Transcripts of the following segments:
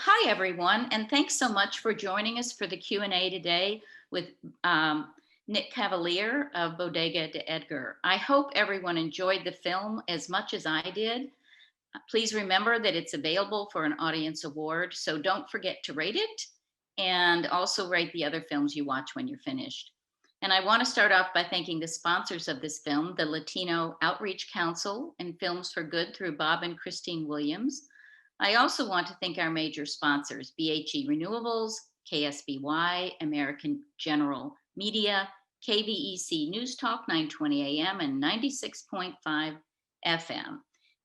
Hi, everyone, and thanks so much for joining us for the Q&A today with Nick Cavalier of Bodega de Edgar. I hope everyone enjoyed the film as much as I did. Please remember that it's available for an audience award, so don't forget to rate it and also rate the other films you watch when you're finished. And I want to start off by thanking the sponsors of this film, the Latino Outreach Council and Films for Good through Bob and Christine Williams. I also want to thank our major sponsors, BHE Renewables, KSBY, American General Media, KVEC News Talk 920 AM and 96.5 FM.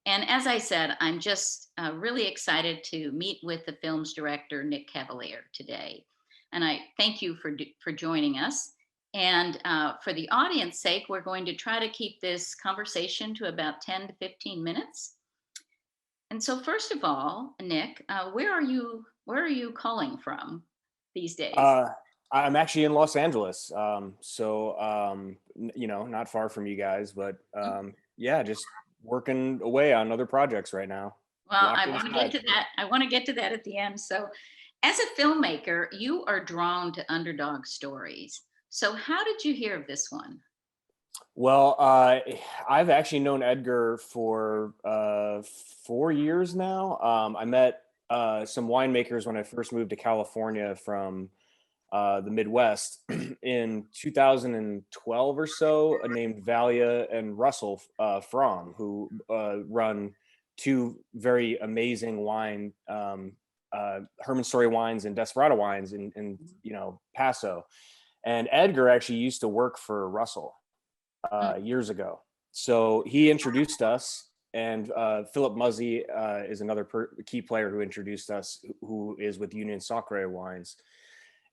And as I said, I'm just really excited to meet with the film's director, Nick Cavalier, today. And I thank you for joining us. And for the audience sake, we're going to try to keep this conversation to about 10 to 15 minutes. And so, first of all, Nick, where are you calling from these days? Uh, I'm actually in Los Angeles, not far from you guys, but yeah, just working away on other projects right now. Well, Locked I want to get inside. to that. I want to get to that at the end. So, as a filmmaker, you are drawn to underdog stories. So, how did you hear of this one? Well, I've actually known Edgar for 4 years now. I met some winemakers when I first moved to California from the Midwest in 2012 or so, named Valia and Russell Fromm, who run two very amazing wine, Herman Story wines and Desperado wines in Paso. And Edgar actually used to work for Russell Mm. years ago. So he introduced us, and Philip Muzzy is another key player who introduced us, who is with Union Sacre Wines.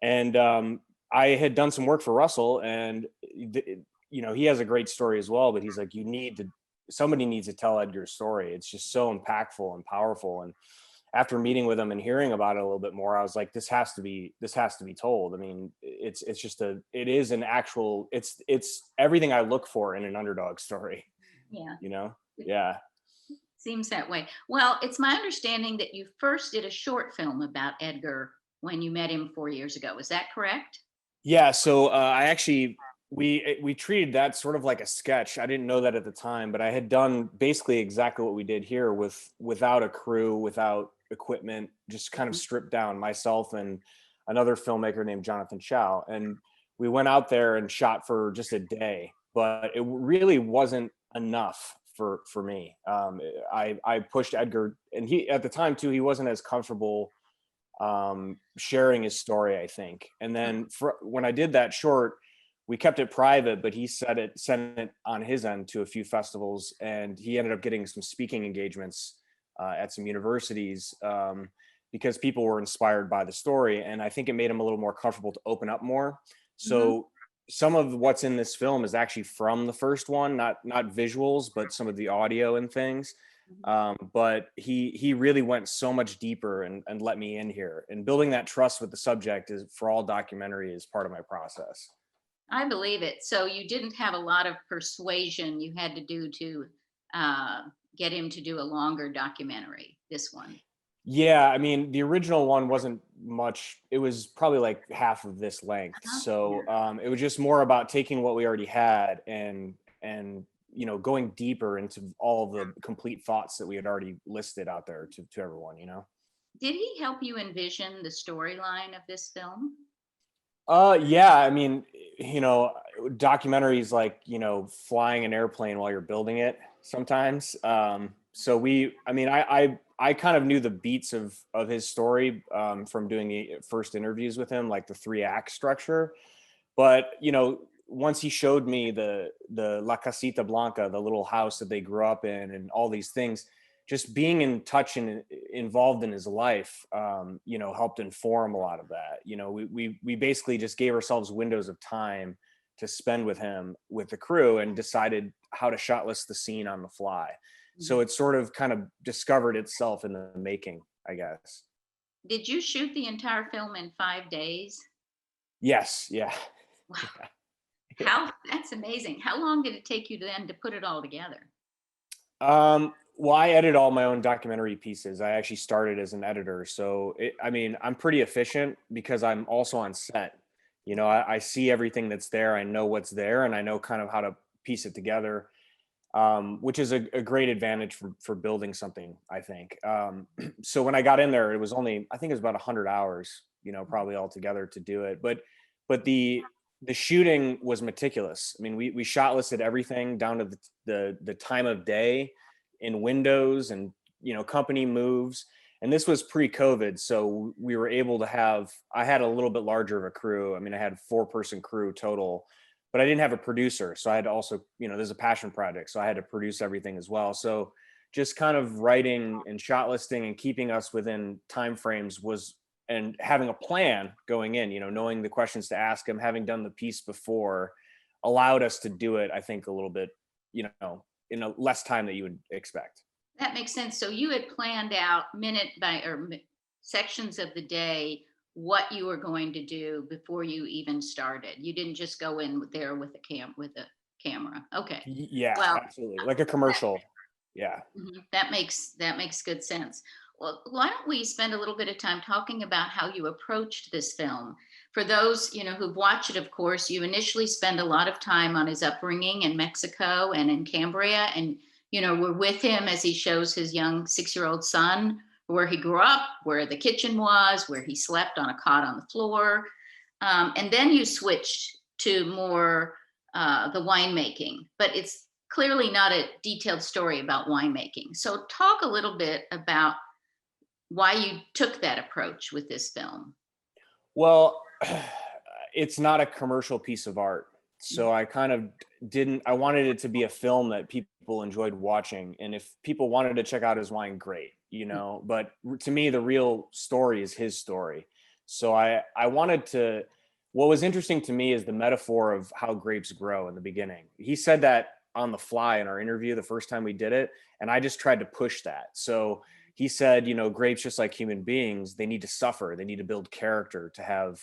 And I had done some work for Russell, and he has a great story as well. But he's like, somebody needs to tell Edgar's story. It's just so impactful and powerful. And after meeting with him and hearing about it a little bit more, I was like, this has to be told. I mean, it's everything I look for in an underdog story. Yeah, You know? it Yeah. seems that way. Well, it's my understanding that you first did a short film about Edgar when you met him 4 years ago. Is that correct? Yeah, so I actually we treated that sort of like a sketch. I didn't know that at the time, but I had done basically exactly what we did here without a crew, without equipment, just kind of Mhm. stripped down, myself and another filmmaker named Jonathan Chow, and we went out there and shot for just a day, but it really wasn't enough for me. I pushed Edgar, and he at the time too, he wasn't as comfortable sharing his story, I think. And then when I did that short, we kept it private, but he sent it on his end to a few festivals, and he ended up getting some speaking engagements at some universities because people were inspired by the story, and I think it made him a little more comfortable to open up more. Mhm. So some of what's in this film is actually from the first one, not visuals, but some of the audio and things. Mhm. But he really went so much deeper and let me in here, and building that trust with the subject is, for all documentary, is part of my process. I believe it. So you didn't have a lot of persuasion you had to do to uh, get him to do a longer documentary. This one. Yeah, I mean, the original one wasn't much. It was probably like half of this length. Uh-huh. So it was just more about taking what we already had and going deeper into all the complete thoughts that we had already listed out there to everyone. Did he help you envision the storyline of this film? Yeah, I mean, documentaries like, flying an airplane while you're building it sometimes. So I kind of knew the beats of his story from doing the first interviews with him, like the 3 act structure. But, once he showed me the La Casita Blanca, the little house that they grew up in, and all these things, just being in touch and involved in his life, helped inform a lot of that. We basically just gave ourselves windows of time to spend with him, with the crew, and decided how to shot list the scene on the fly. So Mhm. it sort of kind of discovered itself in the making, I guess. Did you shoot the entire film in 5 days? Yes, yeah. Wow, Yeah. how that's amazing. How long did it take you then to put it all together? Well, I edit all my own documentary pieces. I actually started as an editor. So, I mean, I'm pretty efficient because I'm also on set. I see everything that's there. I know what's there and I know kind of how to piece it together, which is a great advantage for building something, I think. So when I got in there, it was only, I think it was about 100 hours, probably altogether to do it. But the shooting was meticulous. I mean, we shot listed everything down to the time of day in windows and company moves, and this was pre-COVID, so we were able to have, I had a little bit larger of a crew. I mean, I had 4-person crew total, but I didn't have a producer, so I had to also, this is a passion project, so I had to produce everything as well. So just kind of writing and shot listing and keeping us within time frames was, and having a plan going in, knowing the questions to ask him, having done the piece before, allowed us to do it, I think, a little bit, in a less time that you would expect. That makes sense. So you had planned out minute by or sections of the day what you were going to do before you even started. You didn't just go in there with a camera. Okay. Yeah, Well, absolutely. Like a commercial. Yeah. that makes good sense. Well, why don't we spend a little bit of time talking about how you approached this film? For those who've watched it, of course, you initially spend a lot of time on his upbringing in Mexico and in Cambria, and we're with him as he shows his young 6-year-old son where he grew up, where the kitchen was, where he slept on a cot on the floor, and then you switched to more the winemaking, but it's clearly not a detailed story about winemaking. So, talk a little bit about why you took that approach with this film. Well, it's not a commercial piece of art. So I kind of didn't, I wanted it to be a film that people enjoyed watching. And if people wanted to check out his wine, great, but to me, the real story is his story. So I wanted to, what was interesting to me is the metaphor of how grapes grow in the beginning. He said that on the fly in our interview the first time we did it. And I just tried to push that. So he said, grapes, just like human beings, they need to suffer. They need to build character to have,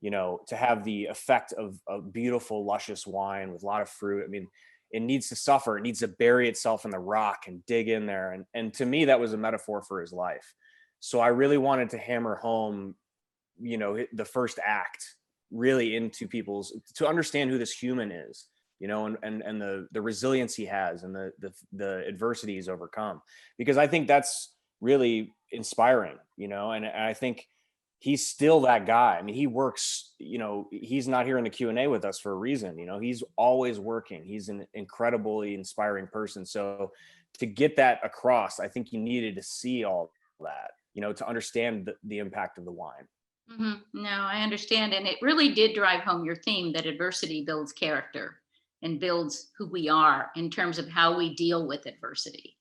to have the effect of a beautiful, luscious wine with a lot of fruit. I mean, it needs to suffer. It needs to bury itself in the rock and dig in there. And to me, that was a metaphor for his life. So I really wanted to hammer home, the first act really into people's, to understand who this human is, and the resilience he has and the adversity he's overcome, because I think that's really inspiring, and I think he's still that guy. I mean, he works, he's not here in the Q&A with us for a reason. He's always working. He's an incredibly inspiring person. So to get that across, I think you needed to see all that, to understand the impact of the wine. No, I understand. And it really did drive home your theme that adversity builds character and builds who we are in terms of how we deal with adversity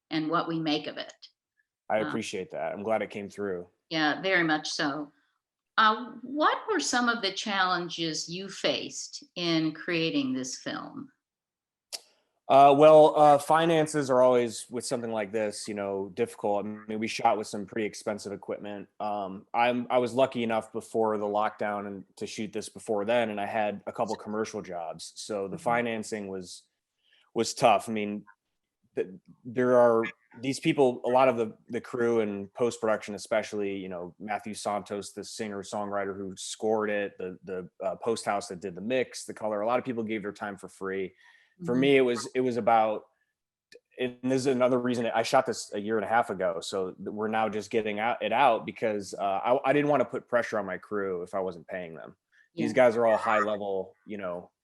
and what we make of it. I Uh, appreciate that. I'm glad it came through. yeah, very much so. What were some of the challenges you faced in creating this film? Well, finances are always, with something like this, difficult. I mean, we shot with some pretty expensive equipment. I was lucky enough before the lockdown and to shoot this before then, and I had a couple commercial jobs, so the Mhm. financing was tough. I mean, there are these people, a lot of the crew and post production, especially, Matthew Santos, the singer songwriter who scored it, the post house that did the mix, the color. A lot of people gave their time for free. For Mhm. me, it was about, and this is another reason I shot this a year and a half ago. So we're now just getting it out because I didn't want to put pressure on my crew if I wasn't paying them. These Yeah. guys are all high level,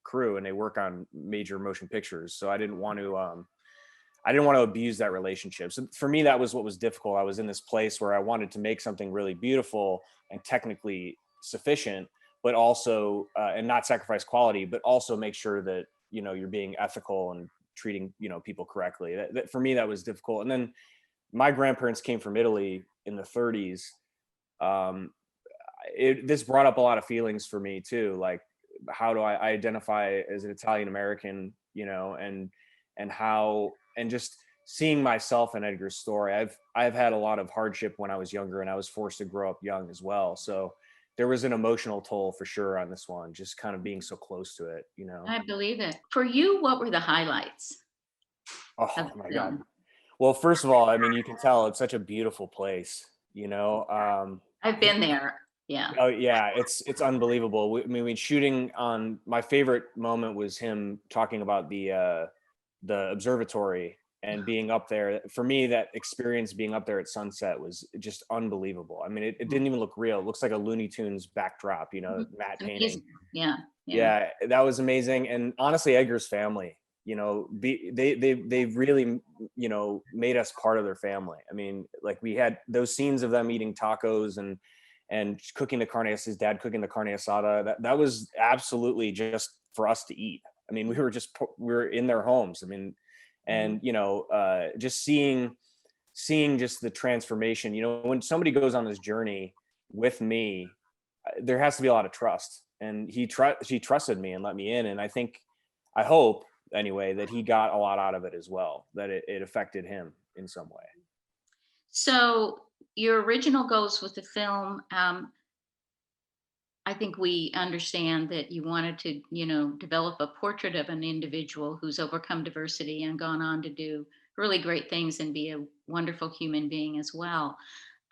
crew, and they work on major motion pictures. So I didn't want to abuse that relationship. So for me, that was what was difficult. I was in this place where I wanted to make something really beautiful and technically sufficient, but also, and not sacrifice quality, but also make sure that, you're being ethical and treating, people correctly. For me, that was difficult. And then my grandparents came from Italy in the 30s. Um, this brought up a lot of feelings for me too. Like, how do I identify as an Italian American, and how, and just seeing myself in Edgar's story. I've had a lot of hardship when I was younger, and I was forced to grow up young as well. So there was an emotional toll for sure on this one, just kind of being so close to it. I believe it. For you, what were the highlights Oh of the my God. film? Well, first of all, I mean, you can tell it's such a beautiful place, you know. I've been there. Yeah. Oh yeah, it's unbelievable. I mean, shooting on my favorite moment was him talking about the observatory and being up there. For me, that experience being up there at sunset was just unbelievable. I mean, it didn't even look real. It looks like a Looney Tunes backdrop, you know, Mhm. matte It's painting. amazing. Yeah. Yeah. Yeah, that was amazing. And honestly, Edgar's family, you know, they really, you know, made us part of their family. I mean, like we had those scenes of them eating tacos and cooking the carne, his dad cooking the carne asada. That was absolutely just for us to eat. I mean, we were in their homes. I mean, Mhm. and you know, just seeing just the transformation. You know, when somebody goes on this journey with me, there has to be a lot of trust, and she trusted me and let me in, and I hope anyway that he got a lot out of it as well, that it affected him in some way. So your original goals with the film, I think we understand that you wanted to, develop a portrait of an individual who's overcome diversity and gone on to do really great things and be a wonderful human being as well.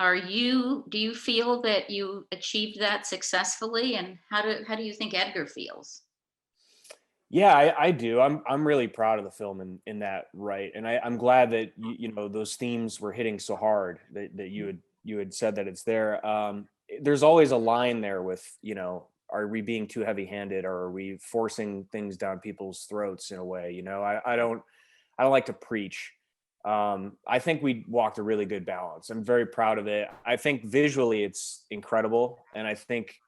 Do you feel that you achieved that successfully? And how do you think Edgar feels? Yeah, I do. I'm really proud of the film in that right, and I'm glad that you know those themes were hitting so hard that you had said that it's there. There's always a line there with, you know, are we being too heavy handed, or are we forcing things down people's throats in a way? You know, I don't like to preach. I think we walked a really good balance. I'm very proud of it. I think visually it's incredible, and I think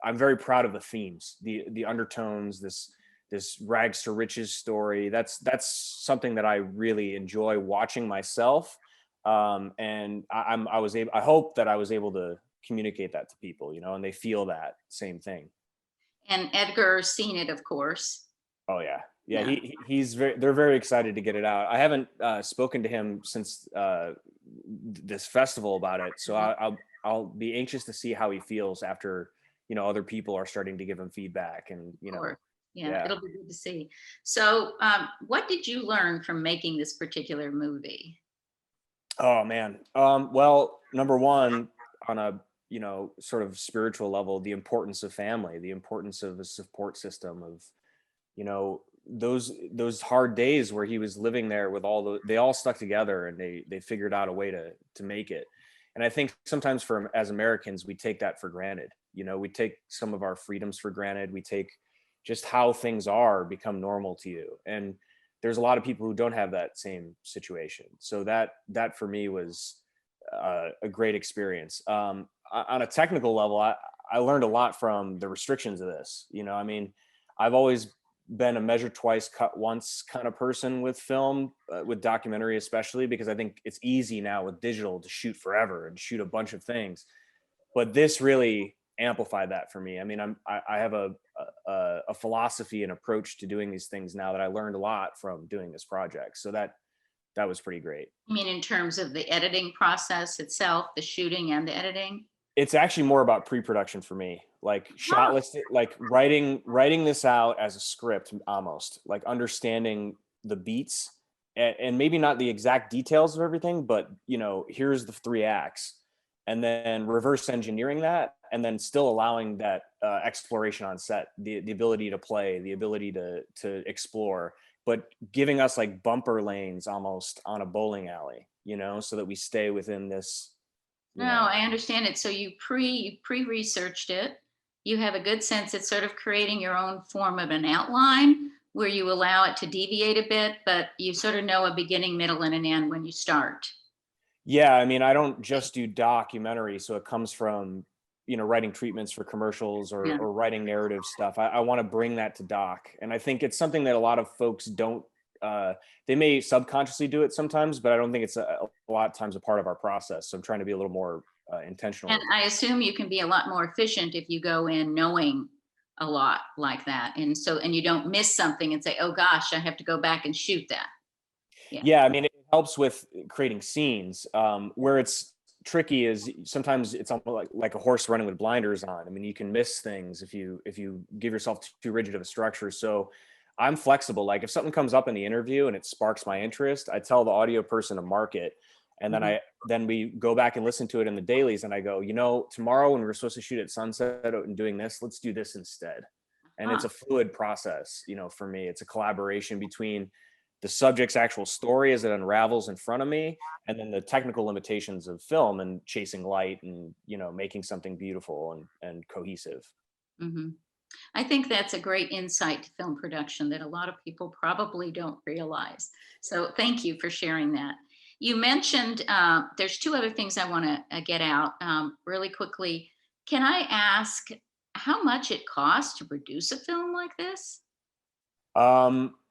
I'm very proud of the themes, the undertones, this rags to riches story. That's something that I really enjoy watching myself. And I was able. I hope that I was able to communicate that to people, you know, and they feel that same thing. And Edgar's seen it, of course. Oh yeah, yeah. Yeah. He's very. They're very excited to get it out. I haven't spoken to him since this festival about it, so Mhm. I'll be anxious to see how he feels after, you know, other people are starting to give him feedback, and you Course. know, Yeah, yeah. it'll be good to see. So, what did you learn from making this particular movie? Oh man. Well, number one, on a, you know, sort of spiritual level, the importance of family, the importance of a support system, of, you know, those hard days where he was living there with they all stuck together, and they figured out a way to make it. And I think sometimes as Americans, we take that for granted. You know, we take some of our freedoms for granted. We take just how things are become normal to you. And there's a lot of people who don't have that same situation. So that for me was a great experience. On a technical level, I learned a lot from the restrictions of this. You know, I mean, I've always been a measure twice, cut once kind of person with film, with documentary especially, because I think it's easy now with digital to shoot forever and shoot a bunch of things. But this really amplified that for me. I mean, I have a philosophy and approach to doing these things now that I learned a lot from doing this project. So that was pretty great. I mean, in terms of the editing process itself, the shooting and the editing? It's actually more about pre-production for me, like shot Huh. list, like writing this out as a script, almost like understanding the beats, and maybe not the exact details of everything, but you know, here's the three acts, and then reverse engineering that, and then still allowing that exploration on set, the ability to play, the ability to explore, but giving us like bumper lanes almost on a bowling alley, you know, so that we stay within this, No, you know. I understand it. So you pre-researched it. You have a good sense it's sort of creating your own form of an outline where you allow it to deviate a bit, but you sort of know a beginning, middle, and an end when you start. Yeah, I mean, I don't just do documentary, so it comes from, you know, writing treatments for commercials Yeah. or writing narrative stuff. I want to bring that to doc, and I think it's something that a lot of folks don't. They may subconsciously do it sometimes, but I don't think it's a lot of times a part of our process. So I'm trying to be a little more intentional And with it. I assume you can be a lot more efficient if you go in knowing a lot like that. And you don't miss something and say, oh gosh, I have to go back and shoot that. Yeah. Yeah, I mean, it helps with creating scenes. Where it's tricky is sometimes it's almost like a horse running with blinders on. I mean, you can miss things if you give yourself too rigid of a structure. So I'm flexible. Like if something comes up in the interview and it sparks my interest, I tell the audio person to mark it. And then Mhm. then we go back and listen to it in the dailies. And I go, tomorrow when we're supposed to shoot at sunset and doing this, let's do this instead. And it's Huh. a fluid process, for me. It's a collaboration between the subject's actual story as it unravels in front of me, and then the technical limitations of film and chasing light and, making something beautiful and cohesive. Mhm. I think that's a great insight to film production that a lot of people probably don't realize. So thank you for sharing that. You mentioned there's two other things I want to get out really quickly. Can I ask how much it costs to produce a film like this?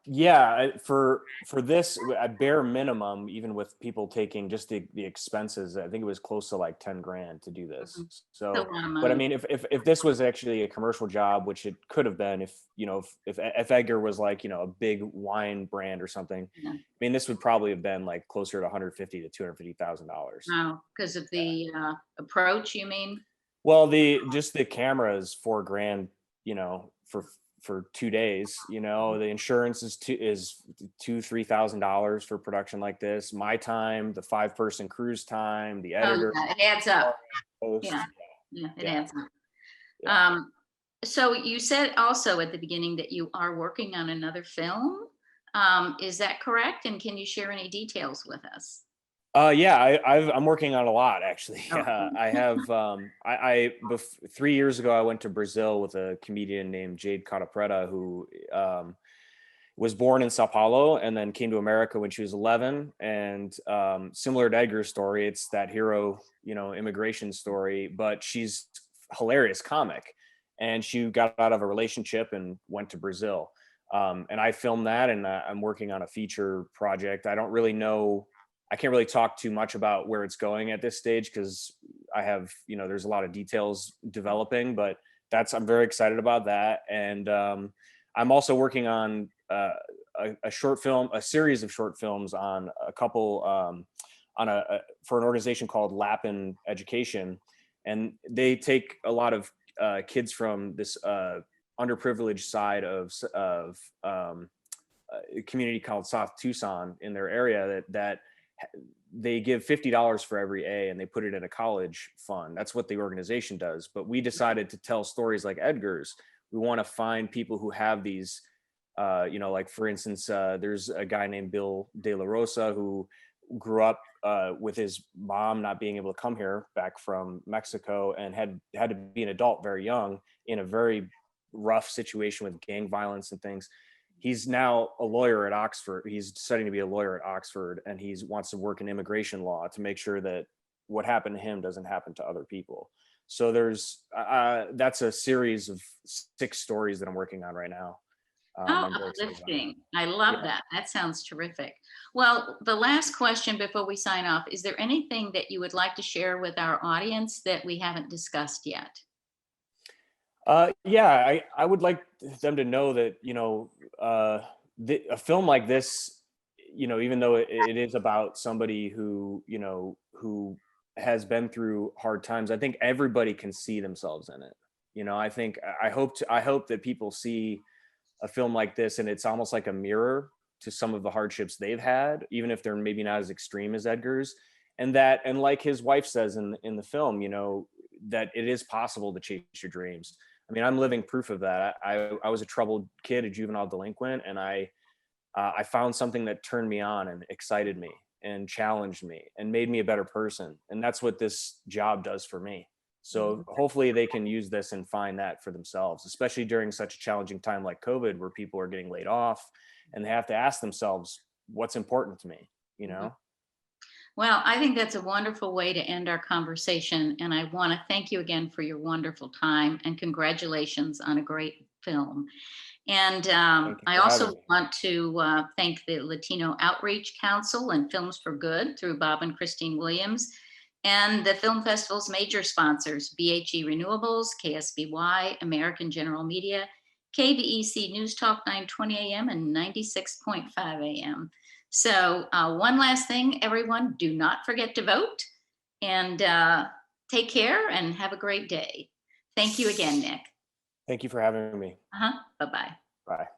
Yeah, for this at bare minimum, even with people taking just the expenses, I think it was close to like 10 grand to do this. Mhm. So a So, lot of but I money. mean, if this was actually a commercial job, which it could have been, if Edgar was like, a big wine brand or something, Yeah. I mean, this would probably have been like closer to 150 to $250,000. Wow. Because of the approach, you mean? Well, the camera is 4 grand, for 2 days. The insurance is $2,000-3,000 for production like this. My time, the 5-person crew's time, the Oh, editor, yeah, it adds up. Yeah. post. Yeah, it Yeah, adds up. yeah. Um, so you said also at the beginning that you are working on another film. Is that correct? And can you share any details with us? Yeah, I'm working on a lot actually. Oh, I have 3 years ago I went to Brazil with a comedian named Jade Catapreta who was born in Sao Paulo and then came to America when she was 11. And similar to Edgar's story, it's that hero, immigration story, but she's hilarious comic. And she got out of a relationship and went to Brazil. And I filmed that, and I'm working on a feature project. I don't really know. I can't really talk too much about where it's going at this stage because I have, there's a lot of details developing, but I'm very excited about that. And I'm also working on a short film, a series of short films on a couple, for an organization called Lapin Education, and they take a lot of kids from this underprivileged side of a community called South Tucson in their area that they give $50 for every A and they put it in a college fund. That's what the organization does. But we decided to tell stories like Edgar's. We want to find people who have these, like for instance, there's a guy named Bill De La Rosa who grew up with his mom not being able to come here back from Mexico and had to be an adult very young in a very rough situation with gang violence and things. He's now a lawyer at Oxford. He's studying to be a lawyer at Oxford, and he wants to work in immigration law to make sure that what happened to him doesn't happen to other people. So that's a series of 6 stories that I'm working on right now. oh, I'm very excited about that. uplifting. I Yeah. love that. That sounds terrific. Well, the last question before we sign off, is there anything that you would like to share with our audience that we haven't discussed yet? Yeah, I would like them to know that, a film like this, even though it is about somebody who has been through hard times, I think everybody can see themselves in it. I hope that people see a film like this and it's almost like a mirror to some of the hardships they've had, even if they're maybe not as extreme as Edgar's. And like his wife says in the film, that it is possible to chase your dreams. I mean, I'm living proof of that. I was a troubled kid, a juvenile delinquent, and I found something that turned me on and excited me and challenged me and made me a better person. And that's what this job does for me. So Mhm. hopefully they can use this and find that for themselves, especially during such a challenging time like COVID, where people are getting laid off and they have to ask themselves, what's important to me, you Mhm. know? Well, I think that's a wonderful way to end our conversation. And I want to thank you again for your wonderful time and congratulations on a great film. And Thank you I for having also me. want to thank the Latino Outreach Council and Films for Good through Bob and Christine Williams, and the film festival's major sponsors, BHE Renewables, KSBY, American General Media, KVEC News Talk 920 AM and 96.5 AM. So one last thing, everyone, do not forget to vote and take care and have a great day. Thank you again, Nick. Thank you for having me. Uh-huh. Bye-bye. Bye.